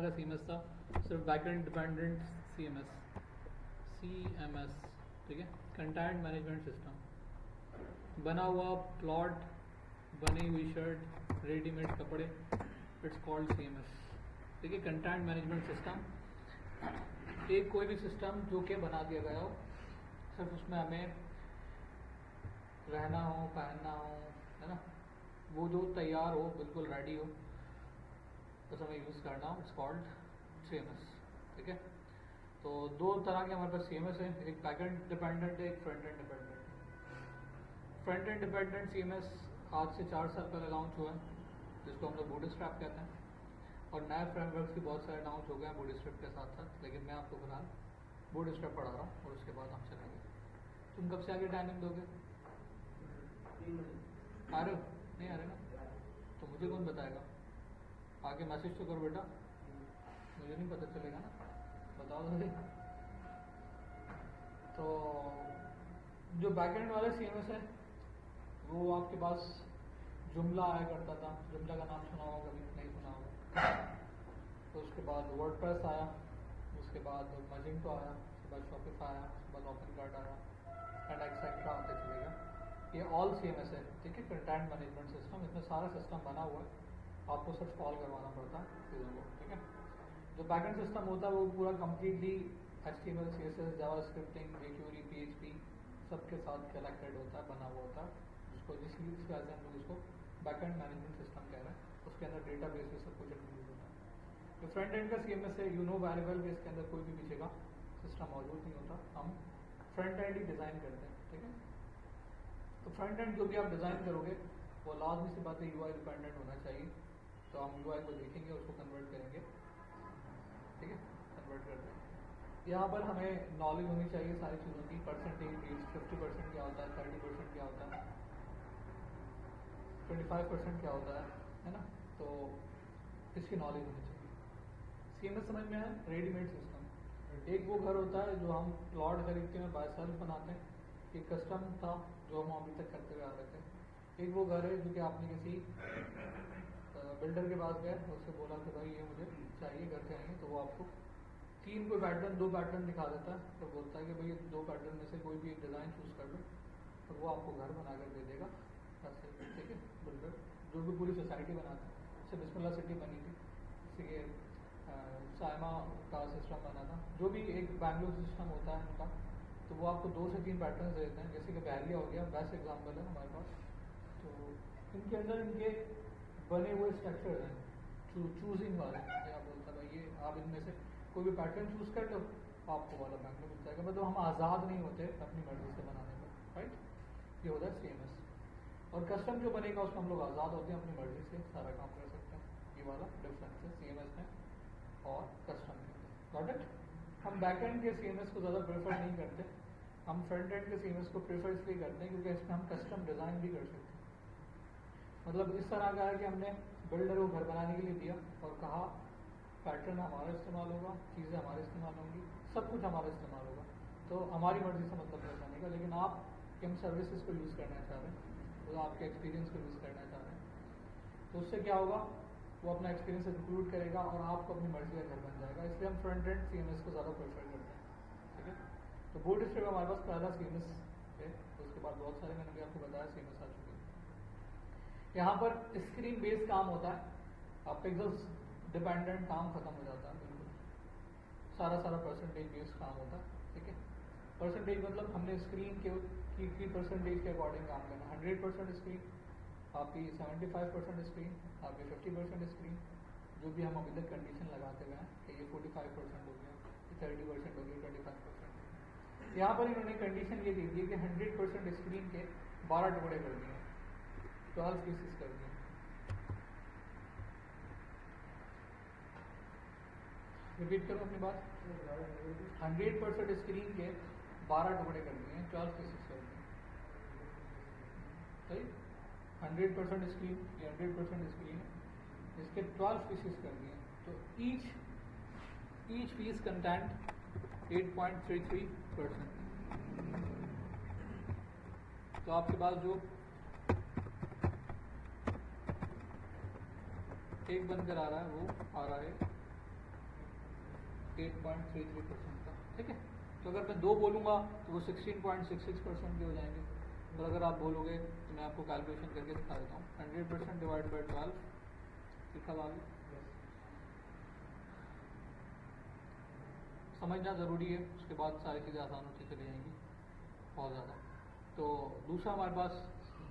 का CMS था, सिर्फ बैकएंड डिपेंडेंट CMS, ठीक है, कंटेंट मैनेजमेंट सिस्टम। बना हुआ प्लॉट, बनी हुई शर्ट, रेडीमेड कपड़े, इट्स कॉल्ड CMS, ठीक है, कंटेंट मैनेजमेंट सिस्टम। एक कोई भी सिस्टम जो कि बना दिया गया हो, सिर्फ उसमें हमें रहना हो, पहनना हो, है ना, वो जो तैयार हो, बिल्कुल रेडी हो, बस हमें यूज़ करना हो, इट्स कॉल्ड CMS, ठीक है। तो दो तरह के हमारे पास CMS है, एक बैकएंड डिपेंडेंट है, एक front end dependent. Front end dependent CMS आज से 4 साल पहले लॉन्च हुआ है, जिसको हम लोग बूटस्ट्रैप कहते हैं, और नए फ्रेमवर्क्स भी बहुत सारे लॉन्च हो गए हैं बूटस्ट्रैप के साथ साथ, लेकिन मैं आपको फिलहाल बूटस्ट्रैप पढ़ा रहा हूँ और उसके बाद हम चलेंगे। तुम कब से आगे टाइमिंग दोगे? आ रहे हो? नहीं आ रहे ना? तो मुझे कौन बताएगा? आगे मैसेज तो करो बेटा, मुझे नहीं पता चलेगा ना, बताओ जल्दी। तो जो बैकएंड वाला CMS है वो आपके पास जुमला आया करता था, जुमला का नाम सुना होगा, कभी नहीं सुना होगा। तो उसके बाद वर्डप्रेस आया, उसके बाद मजिंटो आया, उसके बाद शॉपिफाई आया, उसके बाद ओपनकार्ट आया, एंड एक्सेट्रा आते चलेगा। ये ऑल CMS है, ठीक है, कंटेंट मैनेजमेंट सिस्टम। इसमें सारा सिस्टम बना हुआ है, आपको सिर्फ कॉल करवाना पड़ता है चीज़ों को, ठीक है। जो बैकएंड सिस्टम होता है वो पूरा completely HTML, CSS, जावास्क्रिप्टिंग, jQuery, PHP सबके साथ कनेक्टेड होता है, बना हुआ होता है, जिसको जिस वजह से हम लोग उसको बैकएंड मैनेजमेंट सिस्टम कह रहे हैं। उसके अंदर डेटाबेस भी सब कुछ इंक्लूड होता है। जो फ्रंट एंड का CMS है, यू नो वेरी वेल कि इसके अंदर कोई भी पीछे का सिस्टम मौजूद नहीं होता, हम फ्रंट एंड ही डिज़ाइन करते हैं, ठीक है। तो फ्रंट एंड जो भी आप डिज़ाइन करोगे वो लाजमी सी बात है UI डिपेंडेंट होना चाहिए। तो हम UI को देखेंगे, उसको कन्वर्ट करेंगे, ठीक है, कन्वर्ट करते हैं। यहाँ पर हमें नॉलेज होनी चाहिए सारी चीज़ों की, परसेंटेज रेट्स, 50% क्या होता है, 30% क्या होता है, 25% क्या होता है ना, तो इसकी नॉलेज होनी चाहिए। CMS समझ में है, रेडीमेड सिस्टम। एक वो घर होता है जो हम प्लॉट खरीदते हैं, बाय सेल्फ बनाते हैं, एक कस्टम था जो हम अभी तक करते हुए आ रहे थे। एक वो घर है जो कि आपने किसी बिल्डर के पास गए, उससे बोला कि भाई ये मुझे चाहिए, घर चाहिए, तो वो आपको 3 कोई पैटर्न, 2 पैटर्न दिखा देता है, तो बोलता है कि भाई 2 पैटर्न में से कोई भी एक डिज़ाइन चूज़ कर लो, और वो आपको घर बना कर दे देगा ऐसे, ठीक है। बिल्डर जो भी पूरी सोसाइटी बनाता है, जैसे बिस्मिल्लाह सिटी बनी थी, जैसे कि साइमा का सिस्टम बना था, जो भी एक बैंगलोर सिस्टम होता है उनका, तो वो आपको 2 से 3 पैटर्न देते हैं। जैसे कि बहलिया हो गया, बेस्ट एग्जाम्पल है हमारे पास। तो इनके अंदर इनके बने हुए स्ट्रक्चर हैं, चूजिंग वाले, क्या बोलता है भाई ये आप इनमें से कोई भी पैटर्न चूज कर लो, आपको वाला बैंगलोर मिल जाएगा। मतलब हम आज़ाद नहीं होते अपनी मर्जी से बनाने में, राइट। ये होता है CMS। और कस्टम जो बनेगा उसमें हम लोग आज़ाद होते हैं, अपनी मर्जी से सारा काम कर सकते हैं। ये वाला डिफरेंस है CMS में और कस्टम में, गॉट इट। हम बैक एंड के CMS को ज़्यादा प्रेफर नहीं करते, हम फ्रंट एंड के CMS को प्रेफर इसलिए करते हैं क्योंकि इसमें हम कस्टम डिज़ाइन भी कर सकते हैं। मतलब इस तरह का है कि हमने बिल्डर को घर बनाने के लिए दिया और कहा पैटर्न हमारा इस्तेमाल होगा, चीज़ें हमारे इस्तेमाल होंगी, सब कुछ हमारा इस्तेमाल होगा, तो हमारी मर्जी से मतलब घर बनेगा। लेकिन आप हम सर्विसेज को यूज़ करना चाह रहे हैं, तो आपके एक्सपीरियंस को यूज़ करना चाह रहे हैं, तो उससे क्या होगा, वो अपना एक्सपीरियंस इंक्लूड करेगा और आपको अपनी मर्जी का घर बन जाएगा। इसलिए हम फ्रंट एंड CMS को ज़्यादा प्रेफर करते हैं, ठीक है। तो बूटस्ट्रैप हमारे पास पहला CMS है, उसके बाद बहुत सारे मैंने भी आपको बताया CMS आ चुके हैं। यहाँ पर स्क्रीन बेस्ड काम होता है, आप पिक्सल्स डिपेंडेंट काम खत्म हो जाता है, बिल्कुल सारा परसेंटेज बेस्ड काम होता है, ठीक है। परसेंटेज मतलब हमने स्क्रीन की परसेंटेज के अकॉर्डिंग काम करना। 100% स्क्रीन आपकी, 75% स्क्रीन आपकी, 50% स्क्रीन, जो भी हम अभी तक कंडीशन लगाते हुए हैं कि ये 45% हो गया, 30% हो गया, 25%। यहाँ पर इन्होंने कंडीशन ये दे दी है कि 100% स्क्रीन के 12 टुकड़े कर दिए, 12 पीसेस कर दिए। रिपीट करो अपनी बात। 100% स्क्रीन के 12 टुकड़े कर दिए, 12 पीसेस कर दिए, सही। 100% स्क्रीन, ये 100% स्क्रीन है, इसके 12 पीसेस कर दिए, तो ईच पीस कंटेंट 8.33%। तो आपके पास जो एक बनकर आ रहा है वो आ रहा है 8.33% का, ठीक है। तो अगर मैं 2 बोलूँगा तो वो 16.66% के हो जाएंगे। और अगर आप बोलोगे तो मैं आपको कैलकुलेशन करके दिखा देता हूँ। 100% डिवाइड बाई 12 लिखा आगे। समझना ज़रूरी है, उसके बाद सारी चीज़ें आसान होती चली जाएंगी बहुत ज़्यादा। तो दूसरा हमारे पास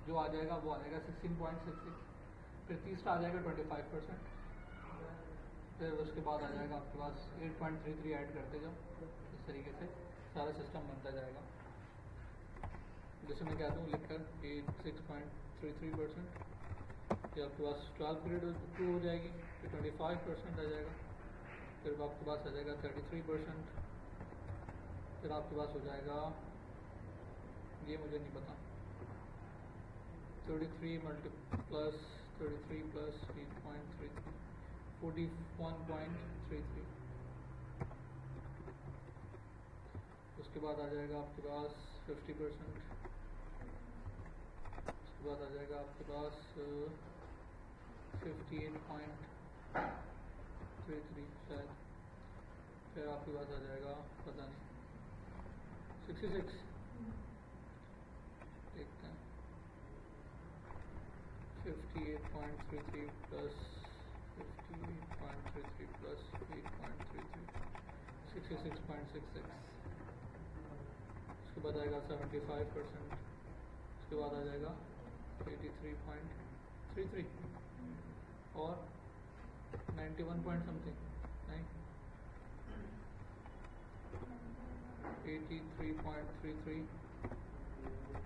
जो आ जाएगा वो आ जाएगा 16.66, फिर तीसरा आ जाएगा 25%, फिर उसके बाद आ जाएगा आपके पास 8.33 ऐड करते जाओ। इस तरीके से सारा सिस्टम बनता जाएगा। जैसे मैं कहता हूँ लिख कर 6.33%, फिर आपके पास 12 पीरियड टू हो जाएगी, फिर 25% आ जाएगा, फिर आपके पास आ जाएगा 33%, फिर आपके पास हो जाएगा, ये मुझे नहीं पता, 33 प्लस 33 प्लस 8.33 41.33। उसके बाद आ जाएगा आपके पास 50%, उसके बाद आ जाएगा आपके पास 58.33 शायद, फिर आपके पास आ जाएगा पता नहीं 66, देखते हैं 58.33 प्लस 58.33 प्लस 8.33 66.66। उसके बाद आएगा 75%, उसके बाद आ जाएगा 83.33 और 91 पॉइंट समथिंग, नहीं 83.33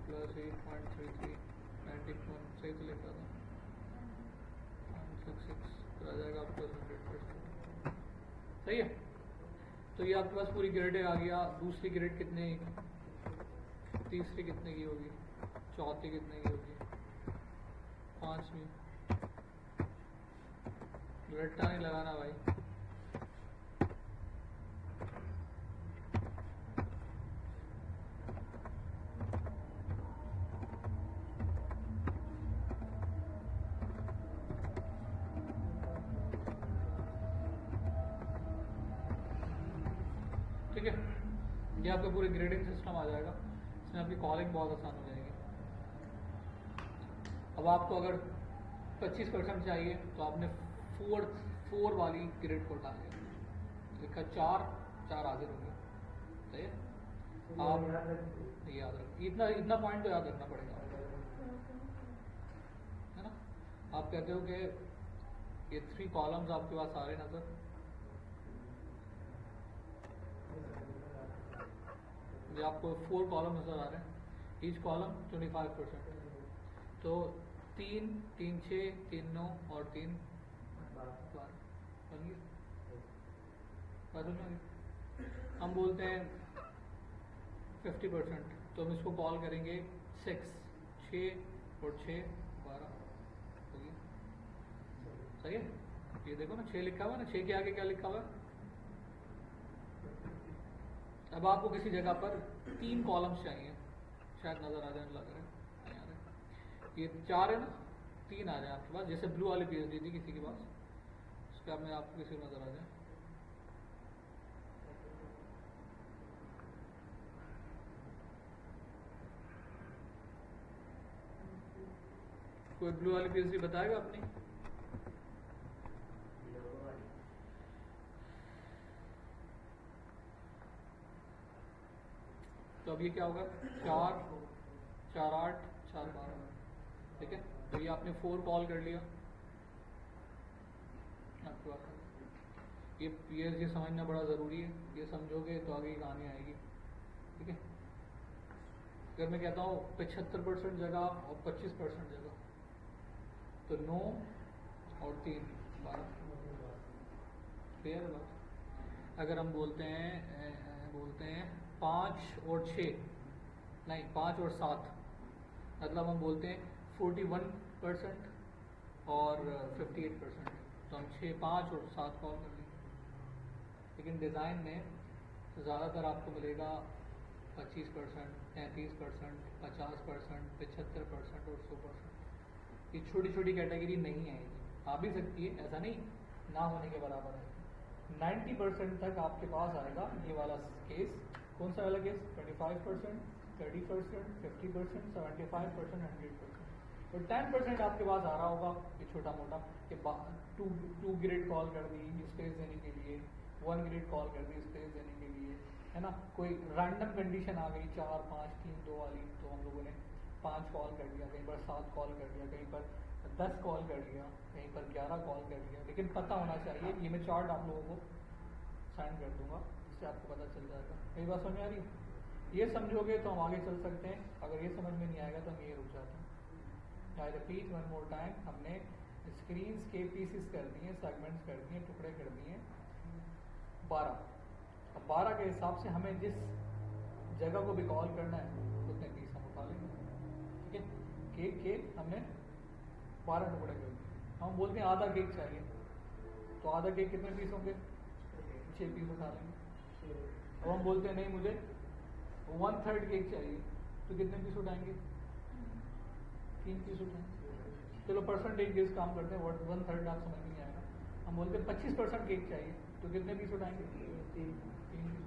प्लस 8.33 91, सही तो लिखा था 66, तो आ जाएगा आपका 100%, सही है। तो ये आपके पास पूरी ग्रेड आ गया। दूसरी ग्रेड कितने, तीसरी कितने की होगी, चौथी कितने की होगी, पांचवी, रट्टा नहीं लगाना भाई। ठीक है, ये आपका पूरे ग्रेडिंग सिस्टम आ जाएगा। इसमें आपकी कॉलिंग बहुत आसान हो जाएगी। अब आपको अगर 25% चाहिए तो आपने फोर वाली ग्रेड को डाल दिया, लिखा 4 हाजिर होंगे, सही है। आप याद रखिए, इतना पॉइंट तो याद रखना पड़ेगा, है ना। आप कहते हो कि ये 3 कॉलम्स आपके पास आ रहे नजर, ये आपको 4 कॉलम नजर आ रहे हैं, ईच कॉलम 25%, तो 3 3 6 3 9 और 3 12 बन गया। हम बोलते हैं 50%, तो हम इसको कॉल करेंगे 6 और 6 12 हो गया, सही है। ये देखो ना 6 लिखा हुआ है ना, 6 के आगे क्या लिखा हुआ है। अब आपको किसी जगह पर 3 कॉलम्स चाहिए, शायद नजर आ जाए, लग रहा है नहीं आ रहा, ये 4 है ना, 3 आ जाए आपके पास, जैसे ब्लू वाली पीएचडी थी किसी के पास, उसका में आपको किसी को नजर आ जाए। कोई ब्लू वाली पीएचडी बताएगा अपनी? तो अब ये क्या होगा, 4 4 8 4 12, ठीक है। तो ये आपने 4 कॉल कर लिया आपके पास। ये समझना बड़ा ज़रूरी है, ये समझोगे तो आगे की कहानी आएगी, ठीक है। अगर मैं कहता हूँ 75% जगह और 25% जगह, तो 9 और 3 12, क्लियर है बात। अगर हम बोलते हैं 5 और 6, नहीं 5 और 7, मतलब हम बोलते हैं 41% और 58%, तो हम 6 5 और 7 कॉल कर लेंगे। लेकिन डिज़ाइन में ज़्यादातर आपको मिलेगा 25%, 33%, 50%, 75% और 100%। ये छोटी छोटी कैटेगरी नहीं आएगी, आ भी सकती है, ऐसा नहीं ना होने के बराबर है, 90% तक आपके पास आएगा ये वाला केस। कौन सा वाला केस? 25%, 30%, 50%, 75%, 100%। तो 10% आपके पास आ रहा होगा ये छोटा मोटा कि टू ग्रेड कॉल कर दी स्पेस देने के लिए, 1 ग्रेड कॉल कर दी स्पेस देने के लिए, है ना। कोई रैंडम कंडीशन आ गई 4, 5, 3, 2 वाली, तो हम लोगों ने 5 कॉल कर दिया, कहीं पर 7 कॉल कर दिया, कहीं पर 10 कॉल कर दिया, कहीं पर 11 कॉल कर दिया। लेकिन पता होना चाहिए, ये मैं चार्ट आप लोगों को साइन कर दूंगा, इससे आपको पता चल जाएगा। मेरी बात समझ आ रही है? ये समझोगे तो हम आगे चल सकते हैं, अगर ये समझ में नहीं आएगा तो हम ये रुक जाते हैं। I repeat one more time, हमने स्क्रीन्स के पीसेस कर दिए, सेगमेंट्स कर दिए, टुकड़े कर दिए 12। अब 12 के हिसाब से हमें जिस जगह को भी कॉल करना है उतने पीस हम उठा लेंगे, ठीक है। केक के हमने 12 टुकड़े कर दिए। हम बोलते हैं आधा केक चाहिए, तो आधा केक कितने पीस होंगे? 6 पीस उठा लेंगे। अब हम बोलते हैं नहीं मुझे 1/3 केक चाहिए, तो कितने पीस उठाएंगे? 3 पीस उठाएंगे। चलो परसेंटेज बेस काम करते हैं, 1/3 आप समझ नहीं आएगा। हम बोलते हैं 25% केक चाहिए, तो कितने पीस उठाएंगे? 3 पीस उठाएंगे।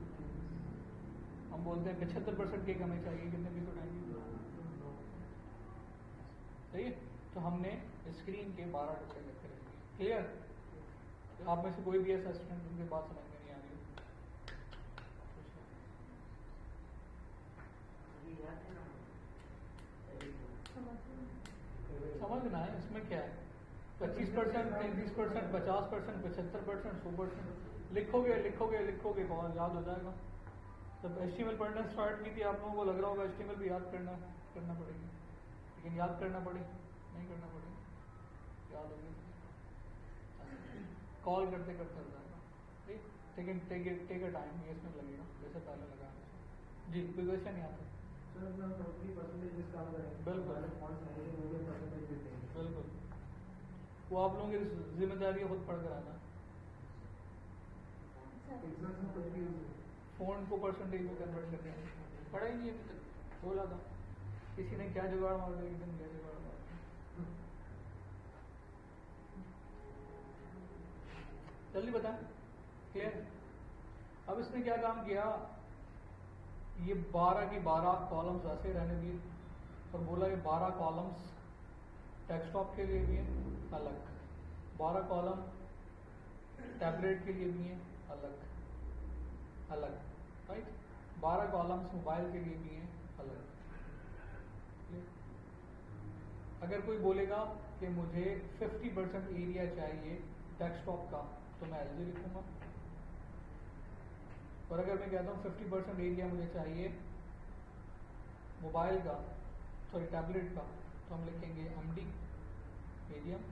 हम बोलते हैं 75% केक हमें चाहिए, कितने पीस उठाएंगे? सही है। तो हमने स्क्रीन के 12 टुकड़े करके रख दिए। क्लियर? तो आप में से कोई भी ऐसा स्टूडेंट उनके बात समझ में नहीं आ रही हो? समझना है, इसमें क्या है? 25%, 33%, 50%, 75%, 100%। लिखोगे लिखोगे लिखोगे बहुत याद हो जाएगा। जब HTML पढ़ना स्टार्ट की थी आप लोगों को लग रहा होगा HTML भी याद करना पड़ेगी, लेकिन याद करना पड़े नहीं करना पड़ेगा, याद होगी कॉल करते करते हो जाएगा। ठीक, टेक अ टाइम, ये इसमें लगेगा जैसे पहले लगा। जी कोई क्वेश्चन नहीं आता? बिल्कुल, वो आप लोगों की जिम्मेदारी है खुद पढ़ कर आना। फोन को परसेंटेज में कन्वर्ट करते हैं, पढ़ा ही नहीं अभी तक, बोला था किसी ने क्या जुगाड़ मार दिया, किसी ने क्या जुगाड़ मार दिया। जल्दी बताएं, क्लियर? अब इसने क्या काम किया, ये 12 की 12 कॉलम्स वैसे रहने दिए और बोला ये 12 कॉलम्स डेस्कटॉप के लिए भी हैं अलग, 12 कॉलम टैबलेट के लिए भी हैं अलग अलग, राइट। 12 कॉलम्स मोबाइल के लिए भी हैं अलग। अगर कोई बोलेगा कि मुझे 50% एरिया चाहिए डेस्कटॉप का, तो मैं LG लिखूंगा। और अगर मैं कहता हूँ 50% एरिया मुझे चाहिए मोबाइल का, सॉरी टैबलेट का, तो हम लिखेंगे MD मीडियम।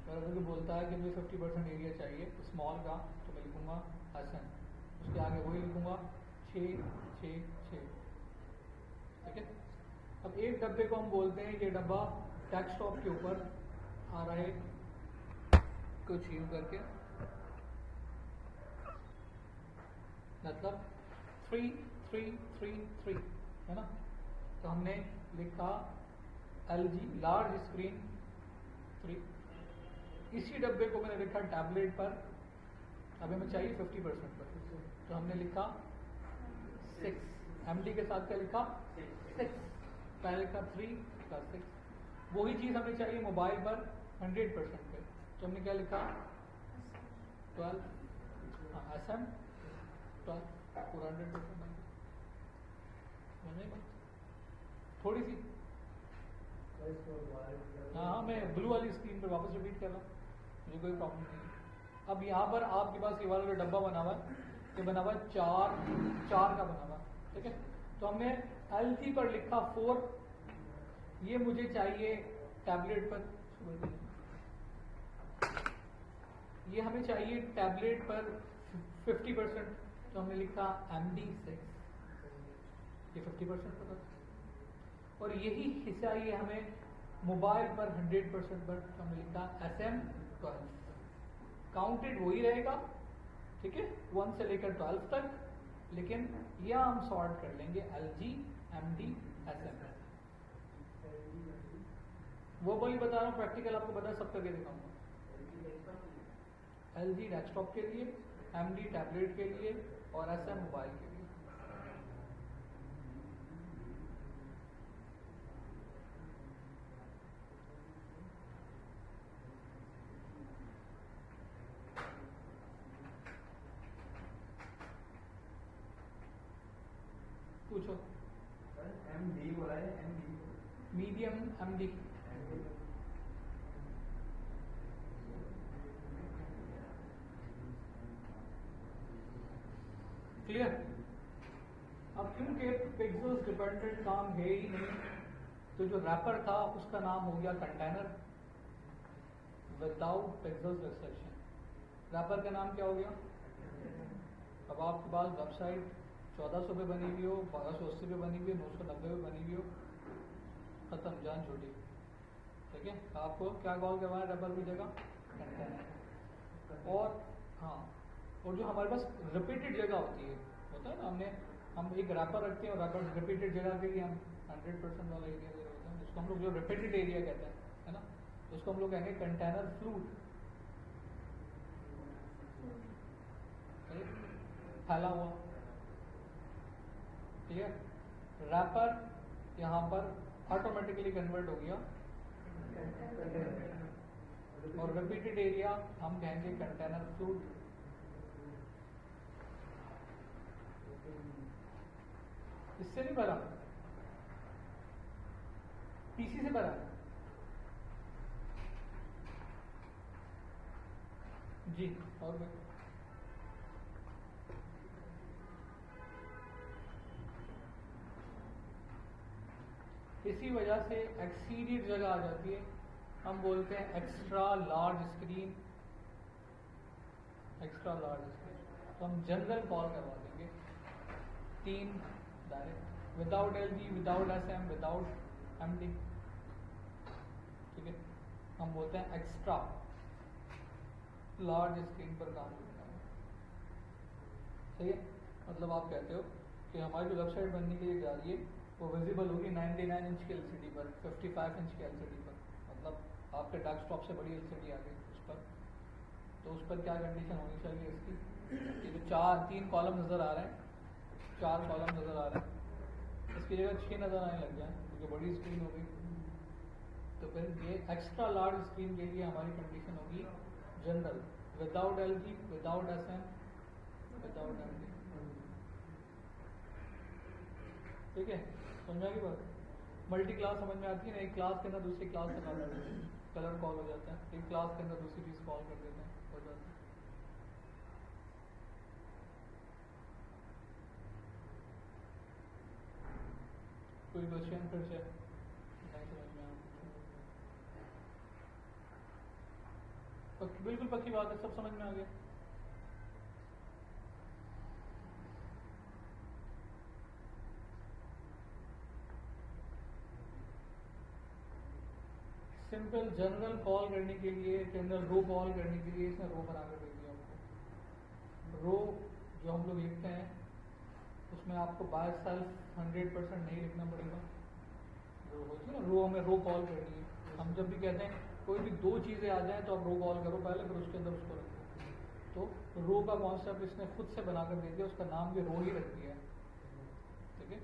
और अगर कोई बोलता है कि मुझे 50% एरिया चाहिए स्मॉल का, तो मैं लिखूंगा SN, उसके आगे वही लिखूंगा 6 6 6, ठीक है। अब एक डब्बे को हम बोलते हैं ये डब्बा डेस्कटॉप के ऊपर आ रहा है कुछ यूं करके, मतलब 3 3 3 3, है ना। तो हमने लिखा LG लार्ज स्क्रीन 3। इसी डब्बे को मैंने लिखा टैबलेट पर, अभी हमें चाहिए 50% पर, तो हमने लिखा 6, MD के साथ क्या लिखा 6, पहले लिखा 3 का 6। वही चीज़ हमें चाहिए मोबाइल पर 100% पे, तो हमने क्या लिखा 12, हाँ SM 12 पूरा 100%। थोड़ी सी, हाँ मैं ब्लू वाली स्क्रीन पर वापस रिपीट कर रहा हूँ, मुझे कोई प्रॉब्लम नहीं है। अब यहाँ पर आपके पास ये वाला जो डब्बा बना हुआ है, ये बना हुआ है 4 का बना हुआ है, ठीक है। तो हमने LG पर लिखा 4, ये मुझे चाहिए टैबलेट पर, ये हमें चाहिए टैबलेट पर 50%, तो हमने लिखा MD 6, ये 50% पर था। और यही हिस्सा ये हमें मोबाइल पर 100% पर, तो हमने लिखा SM 12। काउंटेड वही रहेगा, ठीक है, 1 से लेकर 12 तक, लेकिन यह हम सॉर्ट कर लेंगे LG MD SM। वो बोली बता रहा हूँ, प्रैक्टिकल आपको पता है, सब करके दिखाऊंगा। LG डेस्कटॉप के लिए, MD टैबलेट के लिए और SM मोबाइल के लिए। पूछो। MD बोला है, MD मीडियम MD। क्लियर? अब क्योंकि पिक्सेल्स डिपेंडेंट काम है ही नहीं, तो जो रैपर था उसका नाम हो गया container without pixels restriction. Wrapper का नाम क्या हो गया? अब आपके पास वेबसाइट 1400 पे बनी हुई हो, 1280 पे बनी हुई हो, 990 पे बनी हुई हो, खत्म, जान छोटी। ठीक है, आपको क्या कॉल करवाना है रैपर की जगह? कंटेनर। और हाँ, और जो हमारे पास रिपीटेड जगह होती है, होता है ना, हम एक रैपर रखते हैं और रैपर रिपीटेड जगह के लिए हम 100% वाला एरिया दे होता है, जिसको हम लोग जो रिपीटेड एरिया कहते हैं, है ना, उसको हम लोग कहेंगे कंटेनर फ्लूट। फैला हुआ। ठीक है, रैपर यहाँ पर ऑटोमेटिकली कन्वर्ट हो गया और रिपीटेड एरिया हम कहेंगे कंटेनर फ्लूट। इससे नहीं भरा, पीसी से भरा जी। और इसी वजह से एक्सीडेड जगह आ जाती है, हम बोलते हैं extra large screen. Extra large screen तो हम जनरल कॉल करवा देंगे 3 direct, without LG, without SM, without MD। ठीक है, हम बोलते हैं एक्स्ट्रा लार्ज स्क्रीन पर काम करना है। सही है, मतलब आप कहते हो कि हमारी जो वेबसाइट बनने के लिए जा रही है वो विजिबल होगी 99 इंच के LCD पर, 55 इंच के LCD पर, मतलब आपके डेस्कटॉप से बड़ी LCD आ गई उस पर। तो उस पर क्या कंडीशन होनी चाहिए इसकी? ये जो 3 कॉलम नज़र आ रहे हैं, 4 कॉलम नज़र आ रहे हैं, इसकी जगह 6 नज़र आने लग जाए क्योंकि बड़ी स्क्रीन हो गई। तो फिर ये एक्स्ट्रा लार्ज स्क्रीन के लिए हमारी कंडीशन होगी general, without LG, without SM, without MD। ठीक है, समझा की बात? मल्टी क्लास समझ में आती है ना, एक क्लास के अंदर दूसरी क्लास का नाम कलर कॉल हो जाता है, एक क्लास के अंदर दूसरी चीज़ कॉल कर देते हैं, हो जाता है। कोई क्वेश्चन फिर से नहीं समझ में आया? बिल्कुल पक्की बात है, सब समझ में आ गया। सिंपल जनरल कॉल करने के लिए, जनरल रो कॉल करने के लिए इसने रो बनाकर दे दिया आपको। रो जो हम लोग लिखते हैं उसमें आपको बाय सेल्फ 100% नहीं लिखना पड़ेगा। रो होती है ना, रो हमें रो कॉल करनी है। हम जब भी कहते हैं कोई भी 2 चीज़ें आ जाएं तो आप रो कॉल करो पहले, फिर उसके अंदर उसको रखो। तो रो का कॉन्सेप्ट इसने खुद से बनाकर दे दिया, उसका नाम भी रो ही रख दिया है। ठीक है,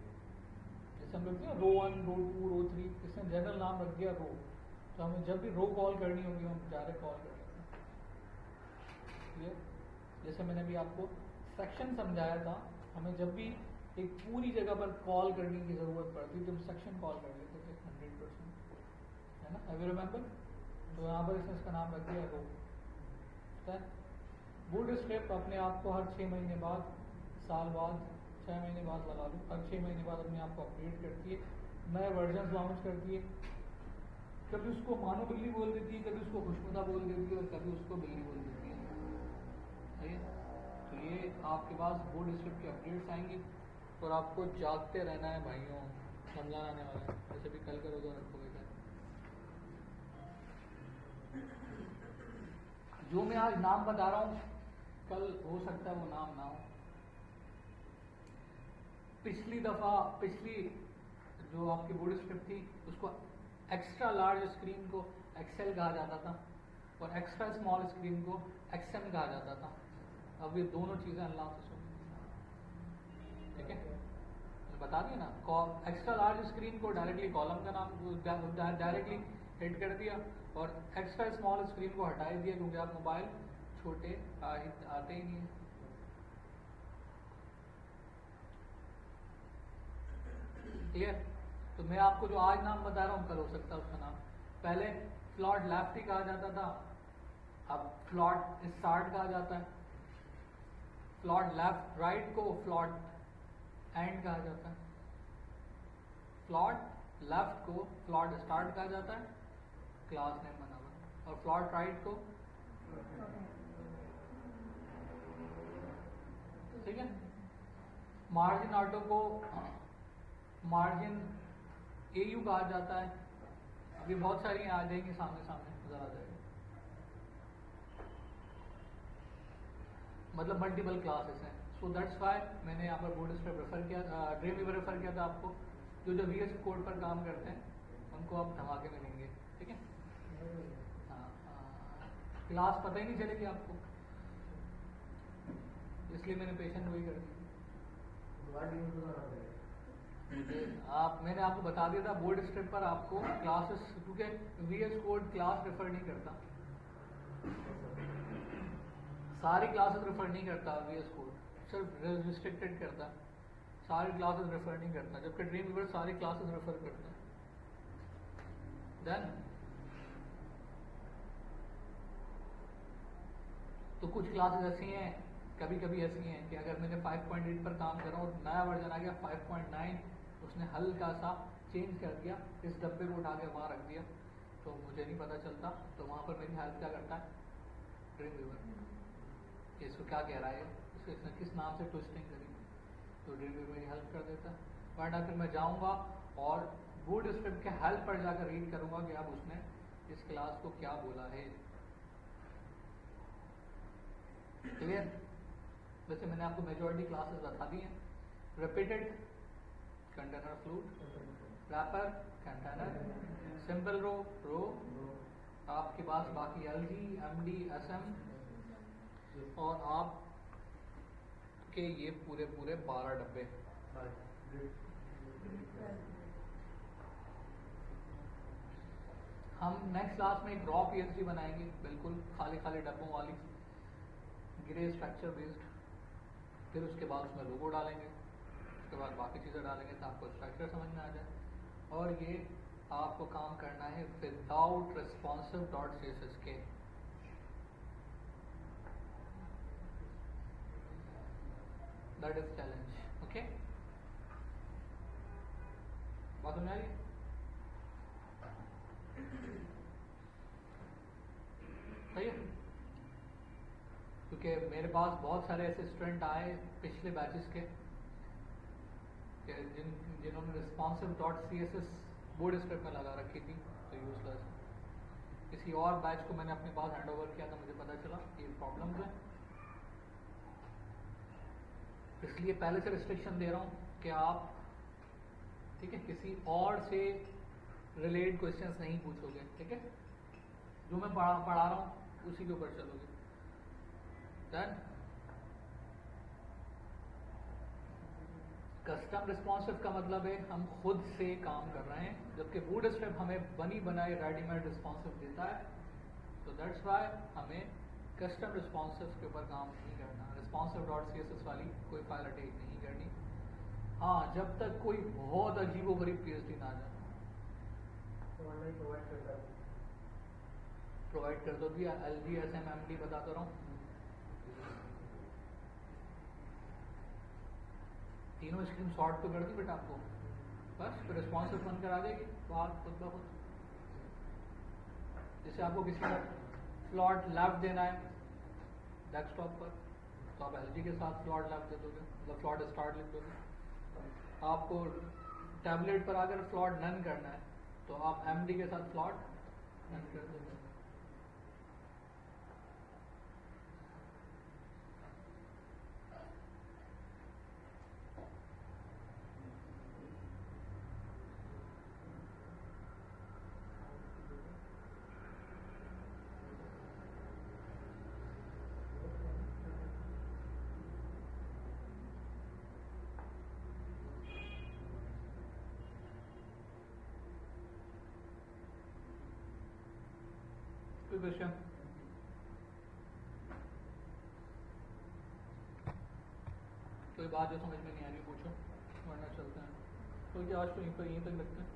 जैसे हम लोग रो 1, रो 2, रो 3, इसने जनरल नाम रख दिया रो। तो हमें जब भी रो कॉल करनी होगी हम डायरेक्ट कॉल कर सकते हैं। क्लियर? जैसे मैंने भी आपको सेक्शन समझाया था, हमें जब भी एक पूरी जगह पर कॉल करने की ज़रूरत पड़ती तो हम सेक्शन कॉल कर लेते थे 100%, है ना? Have you remember? तो यहाँ पर इसने इसका नाम रख दिया रो। बूट स्ट्रैप अपने आप को हर 6 महीने बाद, साल बाद, 6 महीने बाद लगा लो, हर 6 महीने बाद अपने आप को अपडेट करती है, नए वर्जन लॉन्च करती है। कभी उसको मानो बिल्ली बोल देती है, कभी उसको खुशबुदा बोल देती है, और कभी उसको बिल्ली बोल देती है। सही है? तो ये आपके पास बोर्ड स्क्रिप्ट की अपडेट्स आएंगी और आपको जागते रहना है भाइयों, रमजान आने वाला है, जैसे भी कल का रोजा रखोगे। जो मैं आज नाम बता रहा हूँ कल हो सकता है वो नाम ना हो। पिछली जो आपकी बोर्ड स्क्रिप्ट थी उसको एक्स्ट्रा लार्ज स्क्रीन को एक्सेल कहा जाता था, और एक्स्ट्रा स्मॉल स्क्रीन को एक्सएम कहा जाता था। अब ये दोनों चीज़ें अल्लाह से सुन, ठीक है, मैंने बता दिया ना। एक्स्ट्रा लार्ज स्क्रीन को डायरेक्टली कॉलम का नाम डायरेक्टली हिट कर दिया, और एक्स्ट्रा स्मॉल स्क्रीन को हटा ही दिया क्योंकि आप मोबाइल छोटे आते ही नहीं हैं। क्लियर? तो मैं आपको जो आज नाम बता रहा हूँ कल हो सकता है उसका नाम। पहले फ्लॉट लेफ्ट ही कहा जाता था, अब फ्लॉट स्टार्ट कहा जाता है। फ्लॉट लेफ्ट राइट को फ्लॉट एंड कहा जाता है। फ्लॉट लेफ्ट को फ्लॉट स्टार्ट कहा जाता है, क्लास नेम बना हुआ, और फ्लॉट राइट को, ठीक है। मार्जिन ऑटो को मार्जिन एयू कहा जाता है। अभी बहुत सारी आ जाएंगी सामने सामने नजर आ जाएगी, मतलब मल्टीपल क्लासेस हैं। सो दैट्स वाई मैंने यहाँ पर बूटस्ट्रैप रेफर किया, ड्रीमवीवर रेफर किया था आपको। जो VS कोड पर काम करते हैं उनको आप धमाके में लेंगे, ठीक है। क्लास पता ही नहीं चलेगी आपको, इसलिए मैंने पेशेंट वही कर दिया। मैंने आपको बता दिया था बोर्ड स्ट्रिप पर आपको क्लासेस, क्योंकि VS कोड क्लास रेफर नहीं करता, सारी क्लासेस रेफर नहीं करता VS कोड, सिर्फ रिस्ट्रिक्टेड करता, सारी क्लासेस रेफर नहीं करता, जबकि ड्रीमवीवर सारी क्लासेस रेफर करता है। देन तो कुछ क्लासेस ऐसी हैं, कभी कभी ऐसी हैं कि अगर मैंने 5.8 पर काम कर रहा हूँ, नया वर्जन आ गया 5.9, उसने हल्का सा चेंज कर दिया, इस डब्बे को उठा के वहाँ रख दिया, तो मुझे नहीं पता चलता। तो वहाँ पर मेरी हेल्प क्या करता है ड्रीमवीवर, इसको क्या कह रहा है, इसने किस नाम से ट्विस्टिंग करी, तो ड्रीमवीवर मेरी हेल्प कर देता है। वरना फिर मैं जाऊँगा और बूटस्ट्रैप के हेल्प पर जाकर रीड करूँगा कि अब उसने इस क्लास को क्या बोला है। क्लियर? वैसे मैंने आपको मेजॉरिटी क्लासेस बता दी हैं। Repeated container flute, wrapper container, simple row row, आपके पास बाकी LG MD SM, और आप के ये पूरे 12 डब्बे। हम नेक्स्ट क्लास में एक रॉ PHP बनाएंगे, बिल्कुल खाली खाली डब्बों वाली, ग्रे स्ट्रक्चर बेस्ड। फिर उसके बाद उसमें लोगो डालेंगे, उसके बाद बाकी चीज़ें डालेंगे तो आपको स्ट्रक्चर समझ में आ जाए। और ये आपको काम करना है विदाउट रिस्पॉन्सिव .css के। That is challenge, okay. बात समझ आई? सही है, क्योंकि मेरे पास बहुत सारे ऐसे स्टूडेंट आए पिछले बैचेस के जिन्होंने रिस्पॉन्सिव .css बूटस्ट्रैप में लगा रखी थी, तो यूजलेस। किसी और बैच को मैंने अपने पास हैंड ओवर किया था, मुझे पता चला ये प्रॉब्लम्स हैं, इसलिए पहले से रिस्ट्रिक्शन दे रहा हूँ कि आप, ठीक है, किसी और से रिलेटेड क्वेश्चंस नहीं पूछोगे, ठीक है। जो मैं पढ़ा रहा हूँ उसी के ऊपर चलोगे। डन। कस्टम रिस्पॉन्सिव का मतलब है हम खुद से काम कर रहे हैं, जबकि बूटस्ट्रैप हमें बनी बनाई रेडीमेड रिस्पॉन्सिव देता है। तो दैट्स वाई हमें कस्टम रिस्पॉन्सिव के ऊपर काम नहीं करना, रिस्पॉन्सिव .css वाली कोई फाइल अटैच नहीं करनी। हाँ, जब तक कोई बहुत अजीबोगरीब PHP ना आ जाए। प्रोवाइड कर दो दिया, LG SM MD बताता रहा हूँ, तीनों स्क्रीन शॉट तो कर दी बेटा आपको, बस फिर रिस्पॉन्सिव बनकर आ जाएगी बात खुद ब खुद। जैसे आपको किसी का फ्लॉट लेफ्ट देना है डेस्कटॉप पर, तो आप LG के साथ फ्लॉट लेफ्ट दे दोगे, मतलब फ्लॉट स्टार्ट लिख दोगे। आपको टैबलेट पर अगर फ्लॉट नन करना है तो आप MD के साथ फ्लॉट नन कर दोगे। You question? कोई बात जो समझ में नहीं आ रही पूछो, वरना चलते हैं। तो ये आज तो यहीं तक लगते हैं।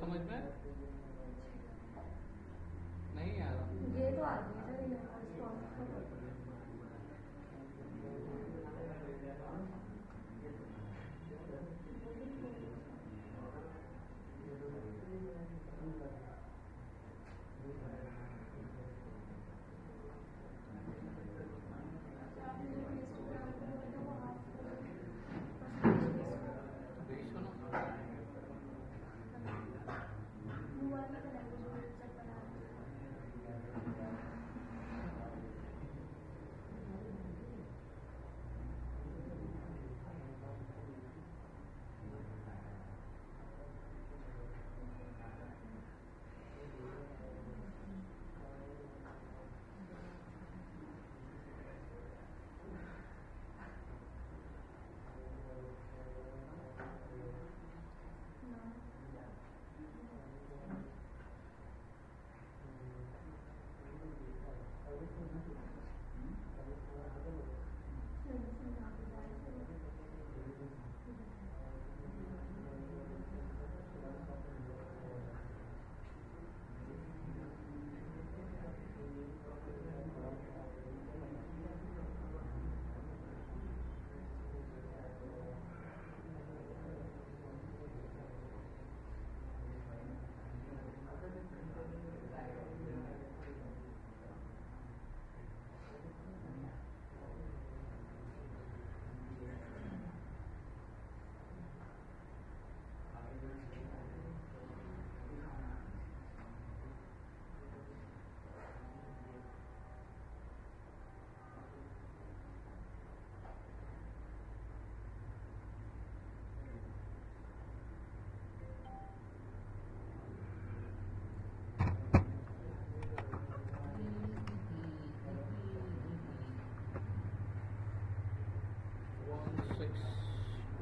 समझ में नहीं आ रहा? ये तो आ गया सर, ये अभी सुनो,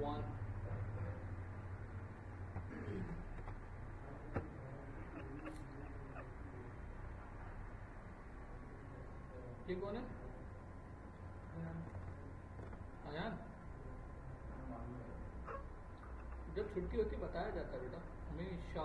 वन ये कौन है? अयान, जब छुट्टी होती बताया जाता है बेटा हमेशा।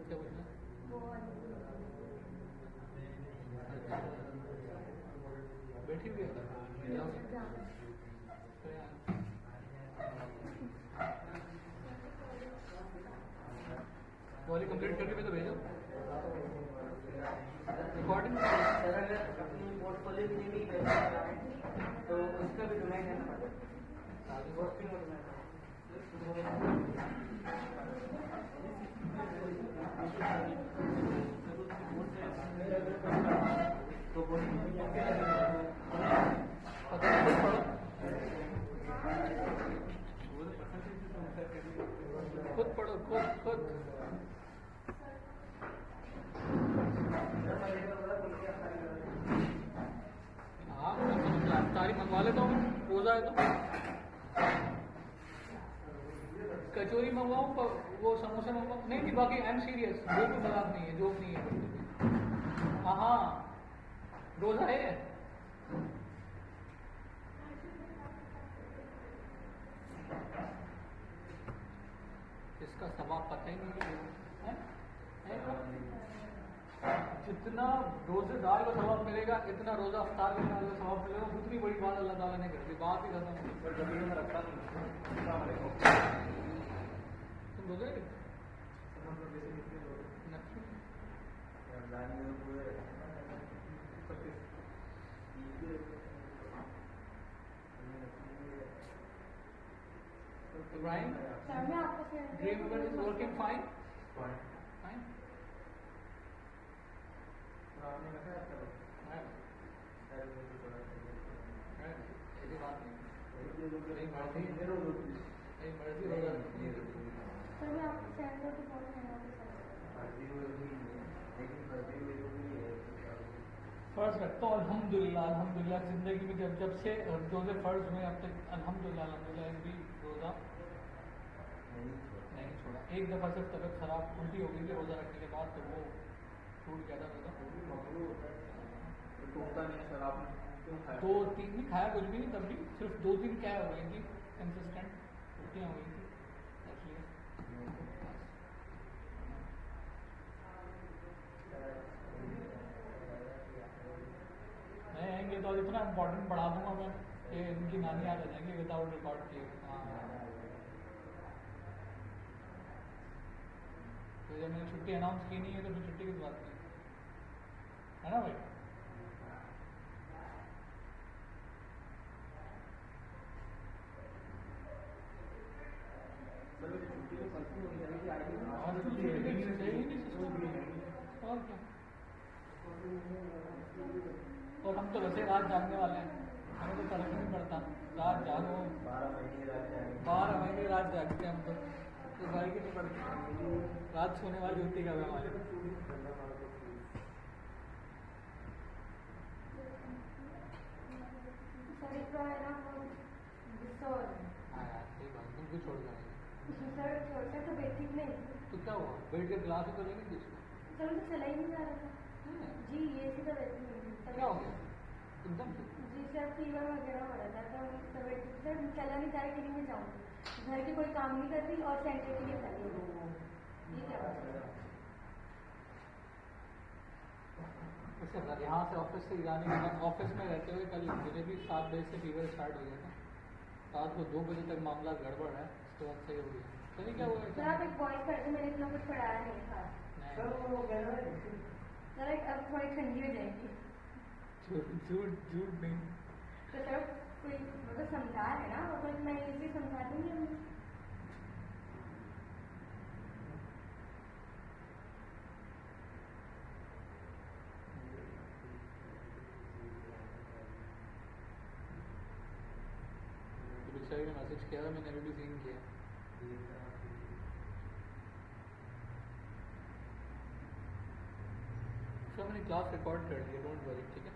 क्या बोलना? बैठी हुई है वाली कंप्लीट करके भी तो भेजो रिकॉर्डिंग। अपनी पोर्टफोलियो के लिए भी तो उसका भी डोमेन है ना, खुद पढ़ो, खुद हाँ तारीख मंगवा लेता हूँ, रोजा है तो कचौरी मंगवाऊँ, वो समोसे मंगवाऊँ? नहीं नहीं, बाकी आई एम सीरियस, वो कोई मजाक नहीं है, जोक नहीं है। 啊 हाँ रोजा है। इसका सवाब पता ही नहीं है, जितना रोजेदार को सवाब मिलेगा इतना रोजा अफ्तार करने वाले को सवाब मिलेगा। उतनी बड़ी बात अल्लाह ताला ने कर दी, बात ही खत्म। पर कभी मैं रखता नहीं। तुम रोजे Ibrahim, Dreamweaver is working fine. Fine. ऐसी बात नहीं, मेरी मर्जी रोजा रखनी है। फर्ज रखता हूँ अल्हम्दुलिल्लाह अल्हम्दुलिल्लाह, ज़िंदगी में जब से रोज़े फ़र्ज हुए अब तक अल्हम्दुलिल्लाह अल्हम्दुलिल्लाह एक भी रोज़ा नहीं छोड़ा। एक दफ़ा सिर्फ तबीयत ख़राब उल्टी हो गई थी रोज़ा रखने के बाद, तो वो छूट गया था रोज़ा। दो तीन नहीं खाया, कुछ भी नहीं, तब भी सिर्फ 2-3 क्या हो गई थी कंसिस्टेंट उल्टियाँ हो गई थी नहीं आएंगे तो इतना इम्पोर्टेंट पढ़ा दूंगा मैं कि इनकी नानी याद आ जाएंगे विदाउट रिकॉर्ड किए। तो जब मैंने छुट्टी अनाउंस की नहीं है तो फिर छुट्टी किस बात की, है ना भाई? और क्या, और हम तो वैसे रात जागने वाले हैं, हमें तो फर्क नहीं पड़ता, रात जागो 12 महीने रात जागते हैं हम तो भाई की नहीं पड़ती, रात सोने वाली होती है हमारी। हाँ यार सही बात, बिल्कुल छोड़ जाएंगे। तो क्या हुआ, बैठ के क्लास तो लेंगे किसको? चलो तो चला ही नहीं जा रहा था जी, ये सीधा वैसे नहीं क्या हो गया एकदम से? जी सर, फीवर वगैरह हो रहा था तो तबीयत सर चला नहीं जा रहा कि मैं जाऊँ, घर के कोई काम नहीं करती और सेंटर के लिए कर रही। ये क्या बात है? यहाँ से ऑफिस से जाने के बाद ऑफिस में रहते हुए कल मुझे भी 7 बजे से फीवर स्टार्ट हो गया था, रात को 2 बजे तक मामला गड़बड़ है, उसके बाद सही हो गया। सही क्या हुआ सर आप एक वॉइस करते, मैंने इतना कुछ पढ़ाया नहीं था सर, अब थोड़ी ठंडी हो जाएगी। झूठ नहीं, तो सर कोई मतलब समझा है ना, और कोई मैं इसी समझा दूंगी हम। ने मैसेज किया था, मैंने अभी भी सीन किया। मैंने क्लास रिकॉर्ड कर लिया, डोंट वरी, ठीक है।